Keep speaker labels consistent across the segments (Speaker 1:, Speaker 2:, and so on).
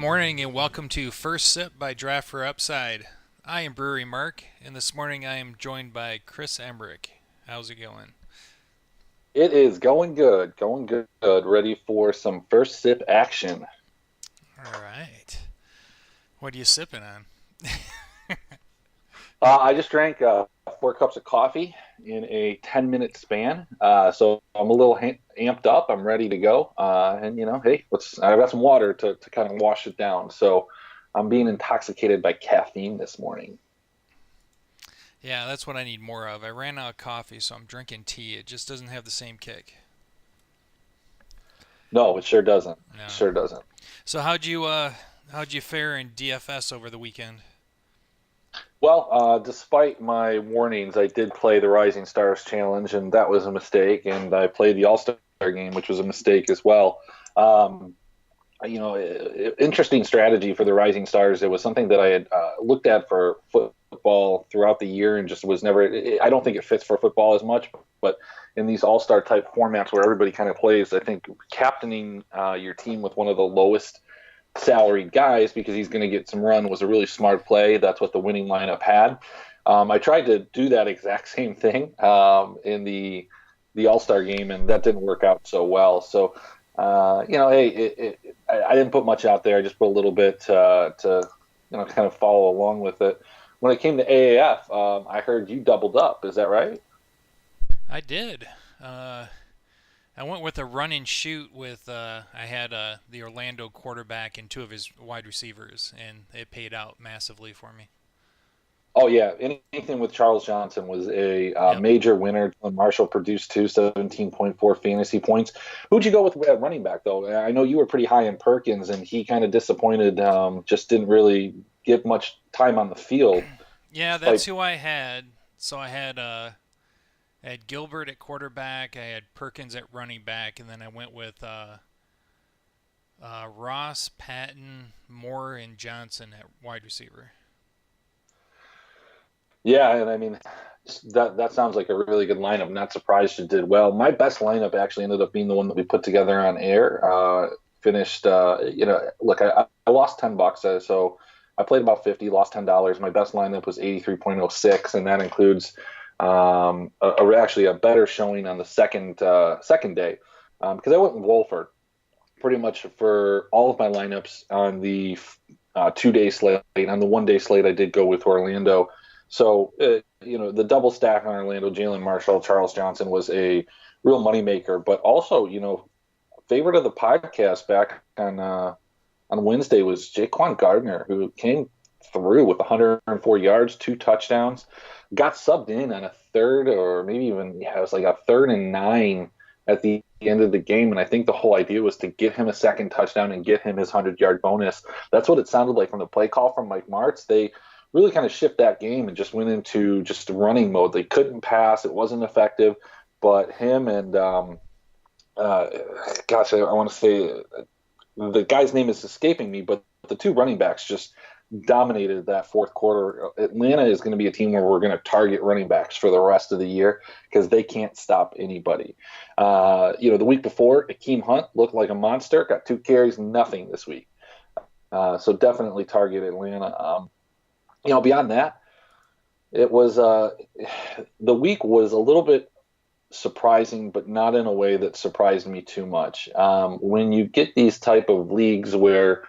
Speaker 1: morning and welcome to First Sip by Draft for Upside. I am Brewery Mark, and this morning I am joined by Chris Emerick. How's it going?
Speaker 2: It is going good, ready for some first sip action.
Speaker 1: All right. What are you sipping on?
Speaker 2: I just drank 4 cups of coffee in a 10-minute span, so I'm a little amped up. I'm ready to go, and hey, I've got some water to kind of wash it down. So I'm being intoxicated by caffeine this morning.
Speaker 1: Yeah, that's what I need more of. I ran out of coffee, so I'm drinking tea. It just doesn't have the same kick.
Speaker 2: No, it sure doesn't.
Speaker 1: No.
Speaker 2: Sure doesn't.
Speaker 1: So how'd you fare in DFS over the weekend?
Speaker 2: Well, despite my warnings, I did play the Rising Stars Challenge, and that was a mistake. And I played the All-Star game, which was a mistake as well. Um, Interesting strategy for the Rising Stars. It was something that I had looked at for football throughout the year, and just was never. I don't think it fits for football as much, but in these All-Star type formats where everybody kind of plays, I think captaining your team with one of the lowest salaried guys because he's going to get some run was a really smart play. That's what the winning lineup had. I tried to do that exact same thing in the All Star game, and that didn't work out so well. So, hey, I didn't put much out there. I just put a little bit to kind of follow along with it. When it came to AAF, I heard you doubled up. Is that right?
Speaker 1: I did. I went with a run and shoot with I had the Orlando quarterback and two of his wide receivers, and it paid out massively for me.
Speaker 2: Oh yeah, anything with Charles Johnson was a
Speaker 1: Yep.
Speaker 2: major winner. Marshall produced 17.4 fantasy points. Who'd you go with at running back though? I know you were pretty high in Perkins, and he kind of disappointed. Just didn't really get much time on the field.
Speaker 1: Yeah, that's
Speaker 2: Despite
Speaker 1: who I had. So I had Gilbert at quarterback, I had Perkins at running back, and then I went with Ross, Patton, Moore, and Johnson at wide receiver.
Speaker 2: yeah, and I mean that sounds like a really good lineup. Not surprised you did well. My best lineup actually ended up being the one that we put together on air. Finished, look, I lost $10, so I played about 50, lost $10. My best lineup was 83.06, and that includes actually a better showing on the second day because I went with Wolford pretty much for all of my lineups on the 2 day slate. On the 1 day slate, I did go with Orlando. So, the double stack on Orlando, Jalen Marshall, Charles Johnson was a real moneymaker, but also, favorite of the podcast back on Wednesday was Jaquan Gardner, who came through with 104 yards, 2 touchdowns, got subbed in on a third or maybe even, yeah, it was like a 3rd and 9 at the end of the game. And I think the whole idea was to get him a second touchdown and get him his 100-yard bonus. That's what it sounded like from the play call from Mike Martz. They really kind of shift that game and just went into just running mode. They couldn't pass. It wasn't effective. But him and, I want to say the guy's name is escaping me, but the two running backs just dominated that fourth quarter. Atlanta is going to be a team where we're going to target running backs for the rest of the year because they can't stop anybody. The week before, Akeem Hunt looked like a monster, got 2 carries, nothing this week. So definitely target Atlanta. Beyond that, it was the week was a little bit surprising, but not in a way that surprised me too much. When you get these type of leagues where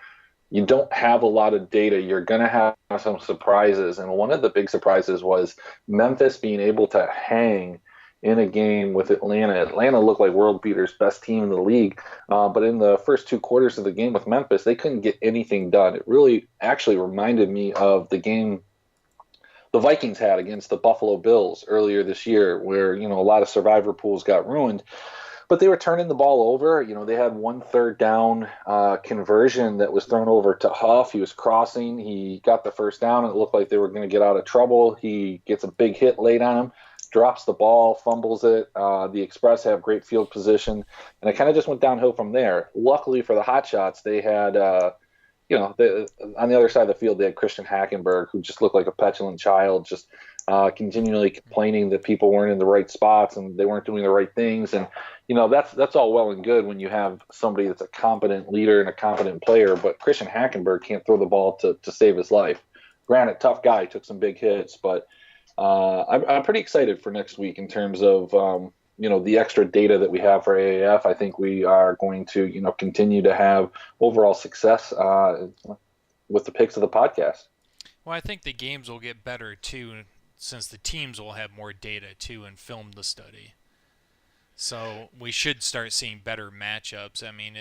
Speaker 2: you don't have a lot of data, you're going to have some surprises. And one of the big surprises was Memphis being able to hang in a game with Atlanta. Atlanta looked like world beaters, best team in the league. But in the first 2 quarters of the game with Memphis, they couldn't get anything done. It really actually reminded me of the game the Vikings had against the Buffalo Bills earlier this year, where, a lot of survivor pools got ruined. But they were turning the ball over. They had 1 3rd down conversion that was thrown over to Huff. He was crossing. He got the first down, and it looked like they were going to get out of trouble. He gets a big hit late on him, drops the ball, fumbles it. The Express have great field position, and it kind of just went downhill from there. Luckily for the Hotshots, they had, on the other side of the field, they had Christian Hackenberg, who just looked like a petulant child, just continually complaining that people weren't in the right spots and they weren't doing the right things. And that's all well and good when you have somebody that's a competent leader and a competent player. But Christian Hackenberg can't throw the ball to save his life. Granted, tough guy, took some big hits, but I'm pretty excited for next week in terms of the extra data that we have for AAF. I think we are going to continue to have overall success with the picks of the podcast.
Speaker 1: Well, I think the games will get better too, since the teams will have more data too and film the study. So we should start seeing better matchups. I mean,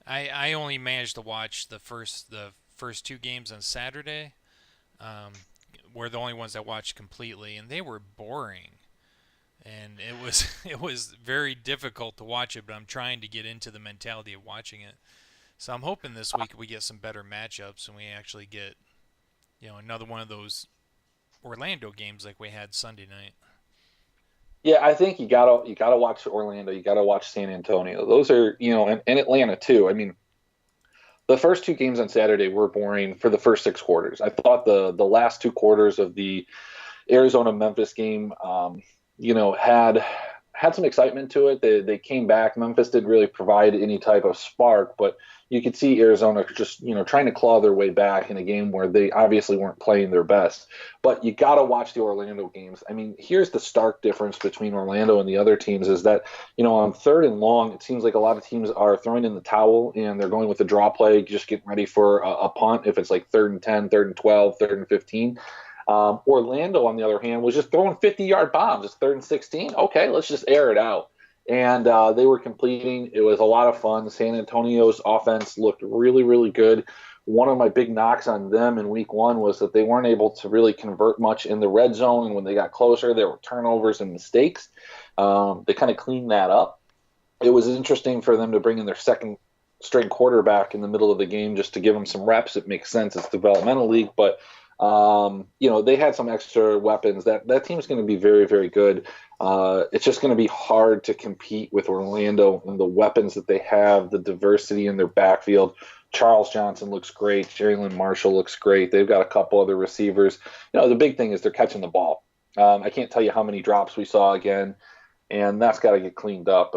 Speaker 1: I only managed to watch the first two games on Saturday. Were the only ones I watched completely, and they were boring. And it was very difficult to watch it, but I'm trying to get into the mentality of watching it. So I'm hoping this week we get some better matchups and we actually get another one of those Orlando games like we had Sunday night.
Speaker 2: Yeah, I think you gotta watch Orlando. You gotta watch San Antonio. Those are and Atlanta too. I mean, the first two games on Saturday were boring for the first six quarters. I thought the last two quarters of the Arizona Memphis game, had some excitement to it. They came back. Memphis didn't really provide any type of spark, but you could see Arizona just trying to claw their way back in a game where they obviously weren't playing their best. But you got to watch the Orlando games. I mean, here's the stark difference between Orlando and the other teams is that on third and long, it seems like a lot of teams are throwing in the towel and they're going with the draw play, just getting ready for a punt if it's like 3rd and 10, 3rd and 12, 3rd and 15. Orlando, on the other hand, was just throwing 50-yard bombs. It's 3rd and 16. Okay, let's just air it out. And they were completing. It was a lot of fun. San Antonio's offense looked really, really good. One of my big knocks on them in week one was that they weren't able to really convert much in the red zone. And when they got closer, there were turnovers and mistakes. They kind of cleaned that up. It was interesting for them to bring in their second string quarterback in the middle of the game just to give them some reps. It makes sense. It's a developmental league, but they had some extra weapons. That team's going to be very, very good. It's just going to be hard to compete with Orlando and the weapons that they have, the diversity in their backfield. Charles Johnson looks great. Jalen Marshall looks great. They've got a couple other receivers. The big thing is they're catching the ball. I can't tell you how many drops we saw again, and that's got to get cleaned up.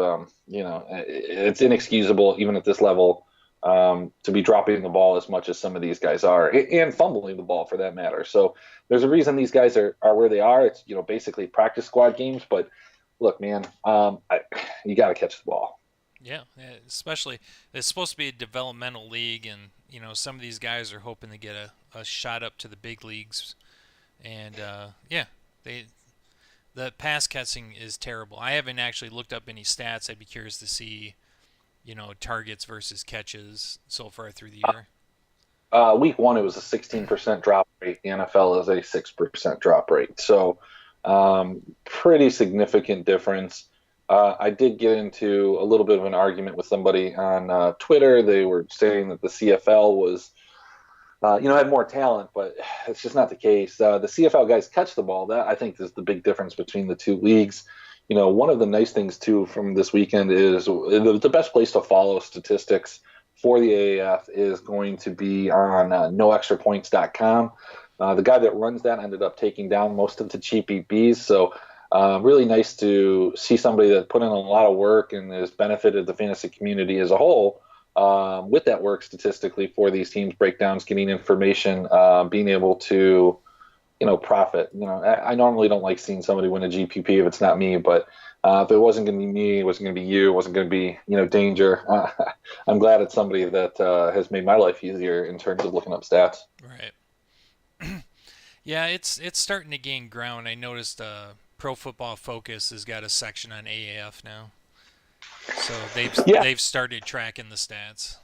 Speaker 2: It's inexcusable even at this level. To be dropping the ball as much as some of these guys are, and fumbling the ball for that matter. So there's a reason these guys are where they are. It's basically practice squad games. But look, man, you got to catch the ball.
Speaker 1: Yeah, especially it's supposed to be a developmental league, and some of these guys are hoping to get a shot up to the big leagues. And the pass catching is terrible. I haven't actually looked up any stats. I'd be curious to see targets versus catches so far through the year.
Speaker 2: Week one, it was a 16% drop rate. The NFL is a 6% drop rate. So pretty significant difference. I did get into a little bit of an argument with somebody on Twitter. They were saying that the CFL was, had more talent, but it's just not the case. The CFL guys catch the ball. That, I think, is the big difference between the two leagues. One of the nice things, too, from this weekend is the best place to follow statistics for the AAF is going to be on noextrapoints.com. The guy that runs that ended up taking down most of the GPPs, so really nice to see somebody that put in a lot of work and has benefited the fantasy community as a whole with that work statistically for these teams, breakdowns, getting information, being able to profit. I normally don't like seeing somebody win a GPP if it's not me, but if it wasn't going to be me, it wasn't going to be you, it wasn't going to be, Danger. I'm glad it's somebody that has made my life easier in terms of looking up stats.
Speaker 1: Right. Yeah, it's starting to gain ground. I noticed Pro Football Focus has got a section on AAF now, so they've started tracking the stats.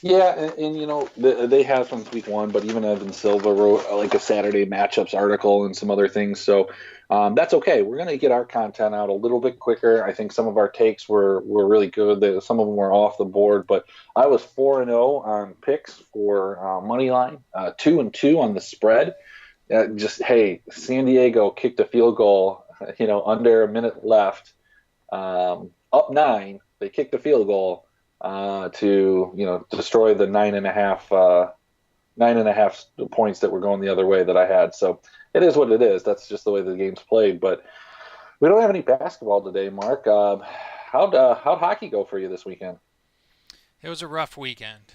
Speaker 2: Yeah, and they have from week one, but even Evan Silva wrote like a Saturday matchups article and some other things. So that's okay. We're going to get our content out a little bit quicker. I think some of our takes were really good. Some of them were off the board, but I was 4-0 on picks for money line, 2-2 on the spread. Hey, San Diego kicked a field goal, under a minute left, up 9. They kicked the field goal to destroy the 9.5 9.5 points that were going the other way that I had. So it is what it is. That's just the way the game's played. But we don't have any basketball today, Mark. How'd hockey go for you this weekend?
Speaker 1: It was a rough weekend.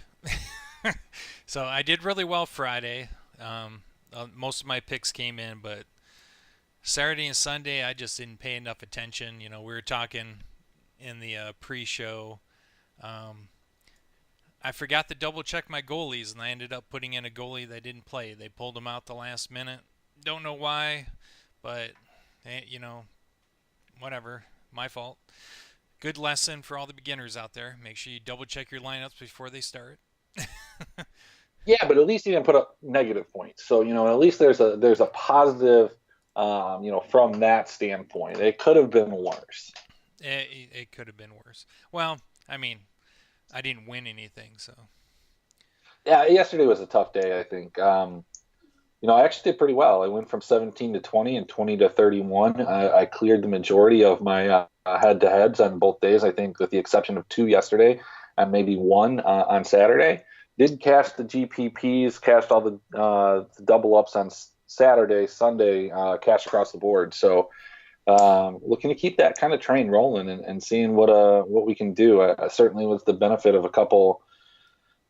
Speaker 1: So I did really well Friday. Most of my picks came in, but Saturday and Sunday I just didn't pay enough attention. We were talking in the pre-show. Um, I forgot to double check my goalies, and I ended up putting in a goalie that didn't play. They pulled him out the last minute. Don't know why, but whatever. My fault. Good lesson for all the beginners out there. Make sure you double check your lineups before they start.
Speaker 2: Yeah, but at least he didn't put up negative points. So, at least there's a positive, from that standpoint. It could have been worse.
Speaker 1: It could have been worse. Well, I mean, I didn't win anything, so.
Speaker 2: Yeah, yesterday was a tough day, I think. I actually did pretty well. I went from 17 to 20 and 20 to 31. I cleared the majority of my head-to-heads on both days, I think, with the exception of two yesterday and maybe one on Saturday. Did cash the GPPs, cashed all the double ups on Saturday, Sunday, cash across the board. So looking to keep that kind of train rolling and seeing what we can do. Certainly with the benefit of a couple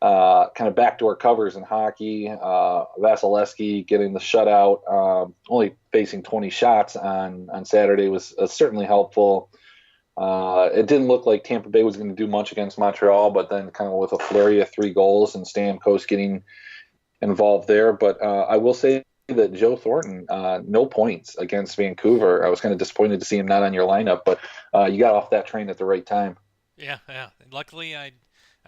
Speaker 2: kind of backdoor covers in hockey. Vasilevsky getting the shutout, only facing 20 shots on Saturday was certainly helpful. It didn't look like Tampa Bay was going to do much against Montreal, but then kind of with a flurry of 3 goals and Stamkos getting involved there. But I will say that Joe Thornton, no points against Vancouver. I was kind of disappointed to see him not on your lineup, but you got off that train at the right time.
Speaker 1: Yeah, yeah. Luckily, I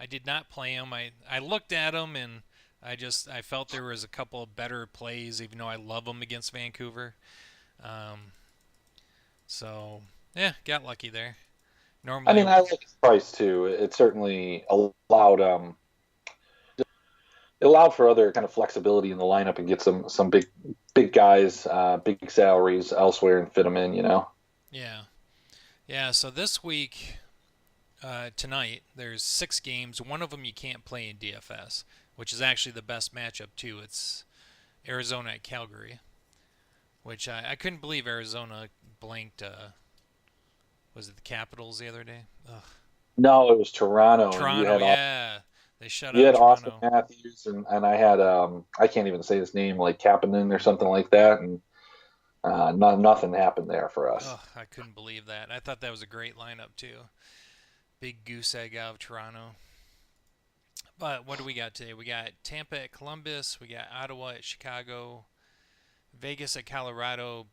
Speaker 1: did not play him. I looked at him and I felt there was a couple of better plays, even though I love him against Vancouver. Um, so yeah, got lucky there.
Speaker 2: I
Speaker 1: Normally,
Speaker 2: mean, I like his price too. It certainly allowed for other kind of flexibility in the lineup and get some big guys, big salaries elsewhere and fit them in.
Speaker 1: yeah, yeah. So this week, tonight, there's 6 games. One of them you can't play in DFS, which is actually the best matchup too. It's Arizona at Calgary, which I couldn't believe Arizona blanked. Was it the Capitals the other day? Ugh.
Speaker 2: No, it was Toronto, and
Speaker 1: Toronto, yeah, they shut
Speaker 2: you
Speaker 1: out
Speaker 2: had Austin
Speaker 1: Toronto.
Speaker 2: Matthews, and I had I can't even say his name, like Kapanen or something like that, and nothing happened there for us.
Speaker 1: Ugh, I couldn't believe that. I thought that was a great lineup too. Big goose egg out of Toronto. But what do we got today? We got Tampa at Columbus. We got Ottawa at Chicago. Vegas at Colorado.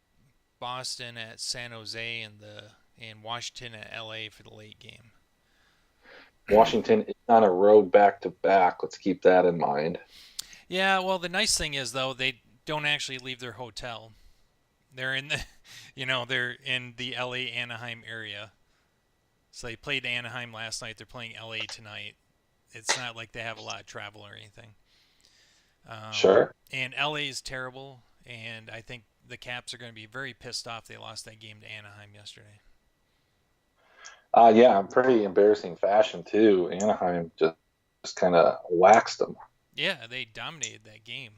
Speaker 1: Boston at San Jose, and Washington at LA for the late game.
Speaker 2: Washington is on a road back to back. Let's keep that in mind.
Speaker 1: Yeah, well, the nice thing is though they don't actually leave their hotel. They're in the, they're in the LA Anaheim area. So they played Anaheim last night. They're playing LA tonight. It's not like they have a lot of travel or anything.
Speaker 2: Sure.
Speaker 1: And LA is terrible, and I think the Caps are going to be very pissed off they lost that game to Anaheim yesterday.
Speaker 2: Yeah, pretty embarrassing fashion too. Anaheim just kind of waxed them.
Speaker 1: Yeah, they dominated that game.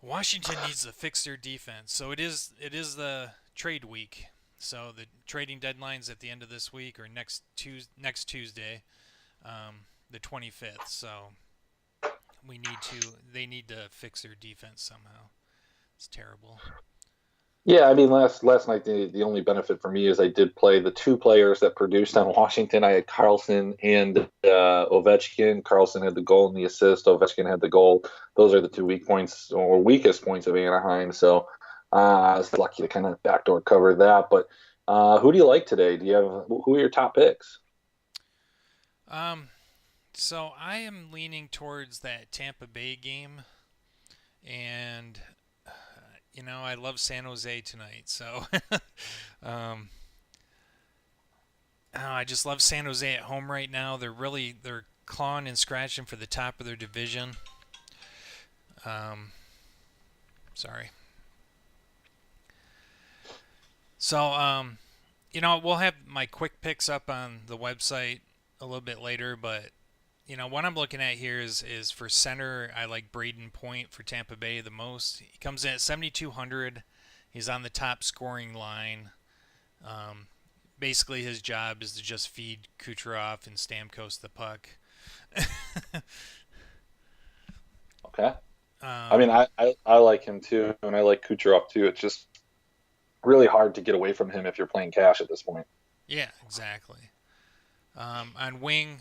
Speaker 1: Washington needs to fix their defense. So it is the trade week. So the trading deadline's at the end of this week or next Tuesday, the 25th. So they need to fix their defense somehow. It's terrible.
Speaker 2: Yeah, I mean, last night the only benefit for me is I did play the two players that produced on Washington. I had Carlson and Ovechkin. Carlson had the goal and the assist. Ovechkin had the goal. Those are the two weak points or weakest points of Anaheim. So I was lucky to kind of backdoor cover that. But who do you like today? Who are your top picks?
Speaker 1: Um, so I am leaning towards that Tampa Bay game, and I love San Jose tonight. So um, I just love San Jose at home right now. They're clawing and scratching for the top of their division. Um, sorry. So we'll have my quick picks up on the website a little bit later, but what I'm looking at here is for center. I like Braden Point for Tampa Bay the most. He comes in at 7,200. He's on the top scoring line. Um, Basically, his job is to just feed Kucherov and Stamkos the puck.
Speaker 2: Okay. I mean,
Speaker 1: um,
Speaker 2: I like him too, and I like Kucherov too. It's just really hard to get away from him if you're playing cash at this point.
Speaker 1: yeah, exactly. On wing,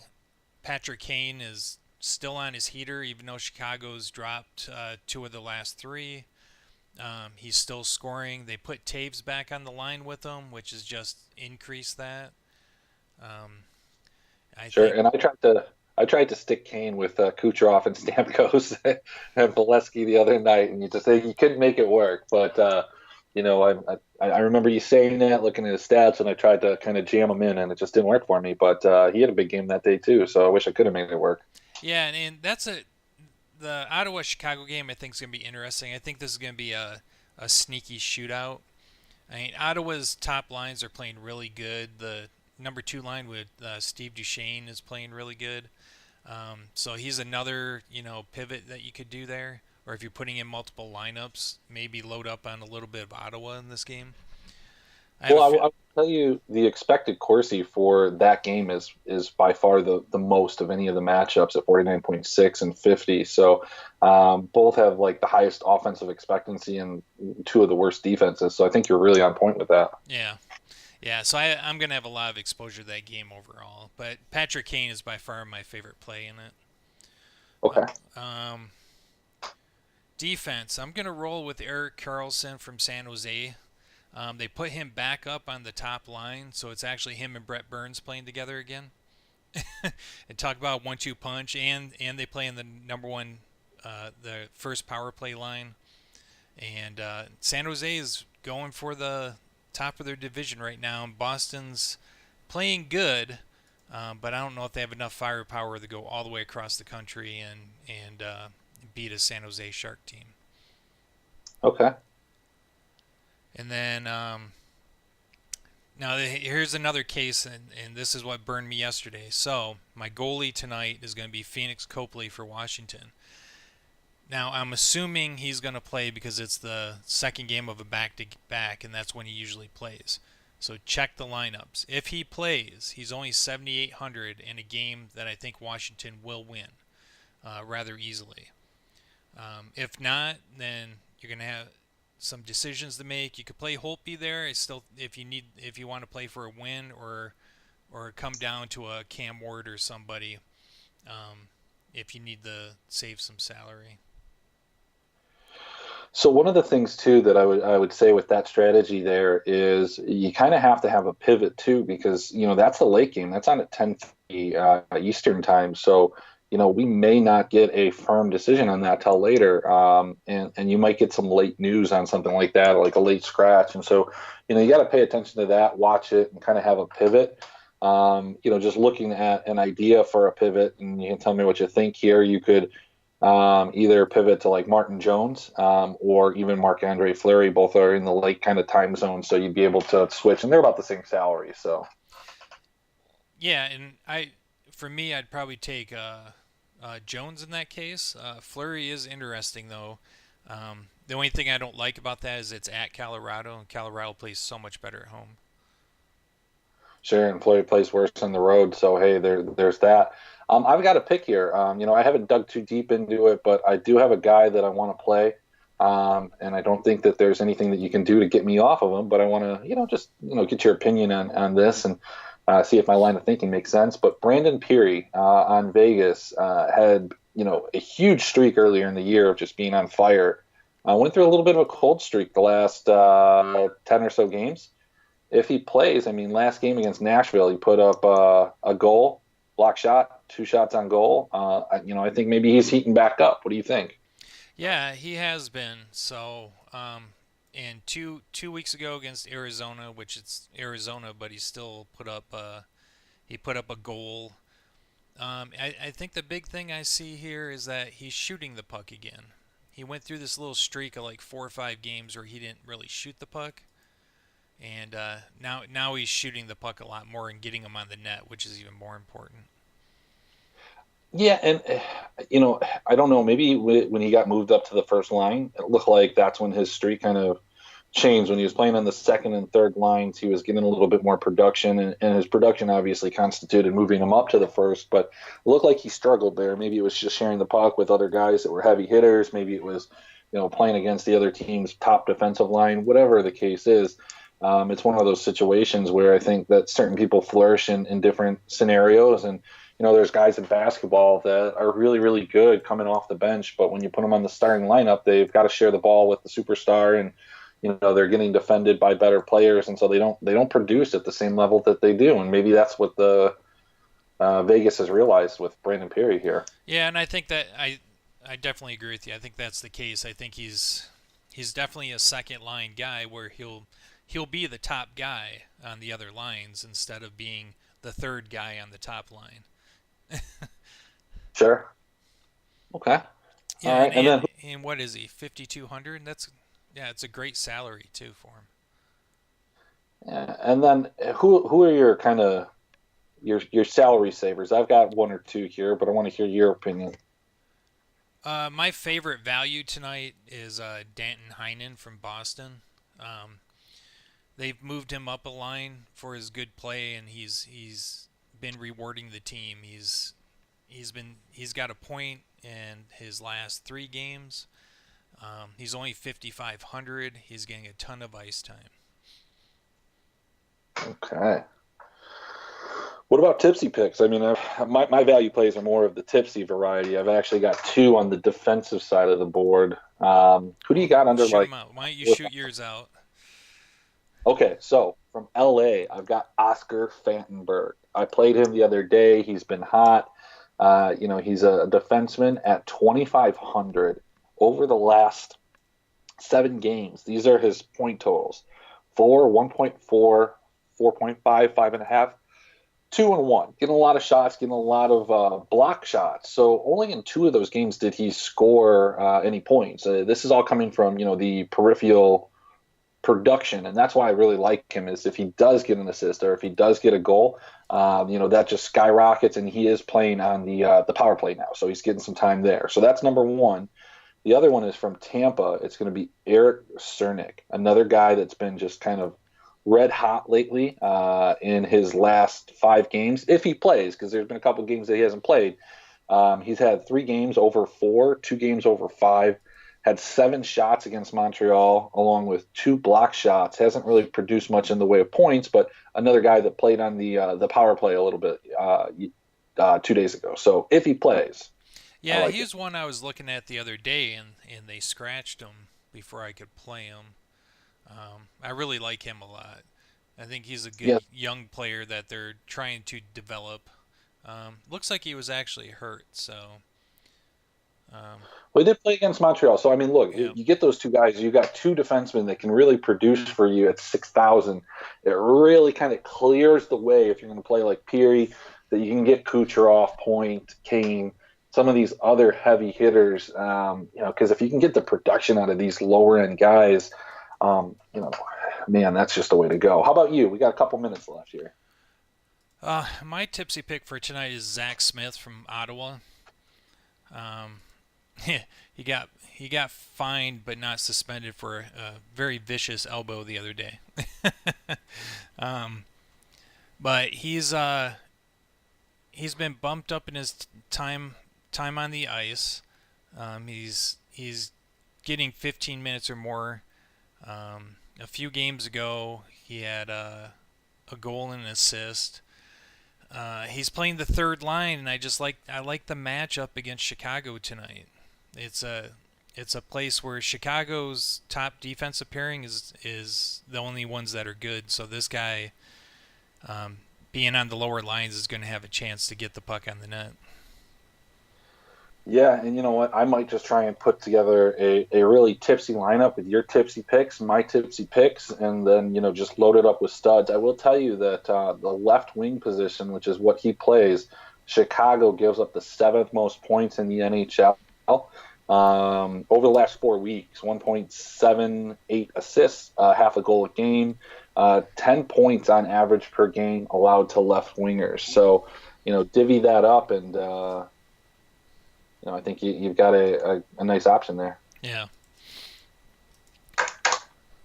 Speaker 1: Patrick Kane is still on his heater, even though Chicago's dropped two of the last three. He's still scoring. They put Taves back on the line with him, which has just increased that. Um, I
Speaker 2: Sure.
Speaker 1: think,
Speaker 2: And I tried to stick Kane with Kucherov and Stamkos and Valesky the other night, and you couldn't make it work. But I remember you saying that, looking at his stats, and I tried to kind of jam him in, and it just didn't work for me. But he had a big game that day too, so I wish I could have made it work.
Speaker 1: yeah, and that's the Ottawa Chicago game. I think is going to be interesting. I think this is going to be a sneaky shootout. I mean, Ottawa's top lines are playing really good. The number two line with Steve Duchesne is playing really good. So he's another, pivot that you could do there. Or if you're putting in multiple lineups, maybe load up on a little bit of Ottawa in this game. I have
Speaker 2: Well,
Speaker 1: a
Speaker 2: I will tell you the expected Corsi for that game is by far the most of any of the matchups at 49.6 and 50. So both have like the highest offensive expectancy and two of the worst defenses. So I think you're really on point with that.
Speaker 1: yeah, yeah. So I'm gonna have a lot of exposure to that game overall. But Patrick Kane is by far my favorite play in it.
Speaker 2: Okay.
Speaker 1: Um, Defense, I'm gonna roll with Eric Carlson from San Jose. They put him back up on the top line, so it's actually him and Brett Burns playing together again. And talk about 1-2 punch, and they play in the number one, the first power play line. And San Jose is going for the top of their division right now. And Boston's playing good, but I don't know if they have enough firepower to go all the way across the country and beat a San Jose Shark team.
Speaker 2: Okay.
Speaker 1: And then now here's another case, and this is what burned me yesterday. So my goalie tonight is going to be Phoenix Copley for Washington. Now I'm assuming he's going to play because it's the second game of a back-to-back, and that's when he usually plays. So check the lineups. If he plays, he's only 7,800 in a game that I think Washington will win rather easily. If not, then you're going to have some decisions to make. You could play Holtby there. It's still, if you want to play for a win or come down to a Cam Ward or somebody, if you need to save some salary.
Speaker 2: So one of the things too that I would say with that strategy there is you kind of have to have a pivot too, because that's a late game. That's on at 10:50 Eastern time. So we may not get a firm decision on that till later, and you might get some late news on something like that, like a late scratch. And so you got to pay attention to that, watch it, and kind of have a pivot. Just looking at an idea for a pivot, and you can tell me what you think here. You could either pivot to like Martin Jones or even Marc-Andre Fleury. Both are in the late kind of time zone, so you'd be able to switch, and they're about the same salary. So
Speaker 1: Yeah, and for me, I'd probably take Jones in that case. Fleury is interesting though. The only thing I don't like about that is it's at Colorado, and Colorado plays so much better at home.
Speaker 2: sure, and Fleury plays worse on the road. So hey, there's that. I've got a pick here. I haven't dug too deep into it, but I do have a guy that I want to play. And I don't think that there's anything that you can do to get me off of him, but I want to, just, get your opinion on this and see if my line of thinking makes sense. But Brandon Peary on Vegas had, a huge streak earlier in the year of just being on fire. Went through a little bit of a cold streak the last 10 or so games. If he plays, I mean, last game against Nashville, he put up a goal, block shot, two shots on goal. I think maybe he's heating back up. What do you think?
Speaker 1: Yeah, he has been. So, and two weeks ago against Arizona, which it's Arizona, but he put up a goal. I think the big thing I see here is that he's shooting the puck again. He went through this little streak of like 4 or 5 games where he didn't really shoot the puck, and now he's shooting the puck a lot more and getting them on the net, which is even more important.
Speaker 2: Yeah, and I don't know. Maybe when he got moved up to the first line, it looked like that's when his streak kind of changed. When he was playing on the second and third lines, he was getting a little bit more production, and his production obviously constituted moving him up to the first. But it looked like he struggled there. Maybe it was just sharing the puck with other guys that were heavy hitters. Maybe it was, playing against the other team's top defensive line. Whatever the case is, it's one of those situations where I think that certain people flourish in different scenarios, and there's guys in basketball that are really, really good coming off the bench, but when you put them on the starting lineup, they've got to share the ball with the superstar, and they're getting defended by better players, and so they don't produce at the same level that they do, and maybe that's what the Vegas has realized with Brandon Peary here.
Speaker 1: Yeah, and I think that I definitely agree with you. I think that's the case. I think he's definitely a second line guy where he'll be the top guy on the other lines instead of being the third guy on the top line.
Speaker 2: Sure. Okay.
Speaker 1: Yeah,
Speaker 2: All right. And then
Speaker 1: and what is he? 5,200. That's yeah, it's a great salary too for him.
Speaker 2: who are your kind of your salary savers? I've got one or two here, but I want to hear your opinion.
Speaker 1: My favorite value tonight is Danton Heinen from Boston. Um, they've moved him up a line for his good play, and he's been rewarding the team. He's got a point in his last 3 games. He's only 5,500. He's getting a ton of ice time.
Speaker 2: Okay. What about tipsy picks? I mean, my value plays are more of the tipsy variety. I've actually got two on the defensive side of the board. Who do you got under
Speaker 1: Shoot
Speaker 2: like?
Speaker 1: him out. Why don't you shoot yours out?
Speaker 2: Okay, so from LA, I've got Oscar Fantenberg. I played him the other day. He's been hot. He's a defenseman at 2,500 over the last 7 games. These are his point totals: 1.4, 4.5, 5.5. 2-1, getting a lot of shots, getting a lot of block shots. So only in 2 of those games did he score any points. This is all coming from the peripheral production, and that's why I really like him. Is if he does get an assist or if he does get a goal, that just skyrockets, and he is playing on the power play now, so he's getting some time there. So that's number one. The other one is from Tampa. It's going to be Eric Cernick, another guy that's been just kind of red hot lately in his last 5 games, if he plays, because there's been a couple of games that he hasn't played. He's had 3 games over 4, 2 games over 5, had 7 shots against Montreal, along with 2 block shots. Hasn't really produced much in the way of points, but another guy that played on the power play a little bit 2 days ago. So if he plays, I
Speaker 1: Yeah,
Speaker 2: like
Speaker 1: he
Speaker 2: it.
Speaker 1: was one I was looking at the other day, and they scratched him before I could play him. I really like him a lot. I think he's a good
Speaker 2: Yeah.
Speaker 1: young player that they're trying to develop. Looks like he was actually hurt, so um,
Speaker 2: Well, he did play against Montreal. So, I mean, look,
Speaker 1: yeah,
Speaker 2: you get those two guys, you got two defensemen that can really produce for you at 6,000. It really kind of clears the way if you're going to play like Peary, that you can get Kucherov, Point, Kane, some of these other heavy hitters. Because if you can get the production out of these lower end guys, man, that's just the way to go. How about you? We got a couple minutes left here.
Speaker 1: my tipsy pick for tonight is Zach Smith from Ottawa. Um, he got fined but not suspended for a very vicious elbow the other day. um, but he's been bumped up in his time on the ice. He's getting 15 minutes or more. A few games ago, he had a goal and an assist. He's playing the third line, and I like the matchup against Chicago tonight. It's a place where Chicago's top defensive pairing is the only ones that are good. So this guy, being on the lower lines, is going to have a chance to get the puck on the net.
Speaker 2: Yeah, and you know what? I might just try and put together a really tipsy lineup with your tipsy picks, my tipsy picks, and then just load it up with studs. I will tell you that the left wing position, which is what he plays, Chicago gives up the 7th most points in the NHL over the last 4 weeks. 1.78 assists, half a goal a game, 10 points on average per game allowed to left wingers. So divvy that up and. I think you've got a nice option there.
Speaker 1: Yeah.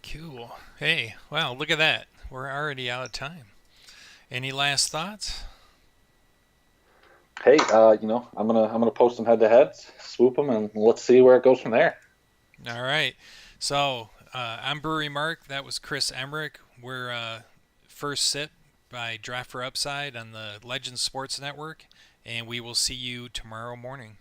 Speaker 1: Cool. Hey, wow, look at that. We're already out of time. Any last thoughts?
Speaker 2: Hey, I'm gonna post some head to heads, swoop them, and let's see where it goes from there.
Speaker 1: All right. So I'm Brewery Mark. That was Chris Emerick. We're First Sip by Draft for Upside on the Legends Sports Network, and we will see you tomorrow morning.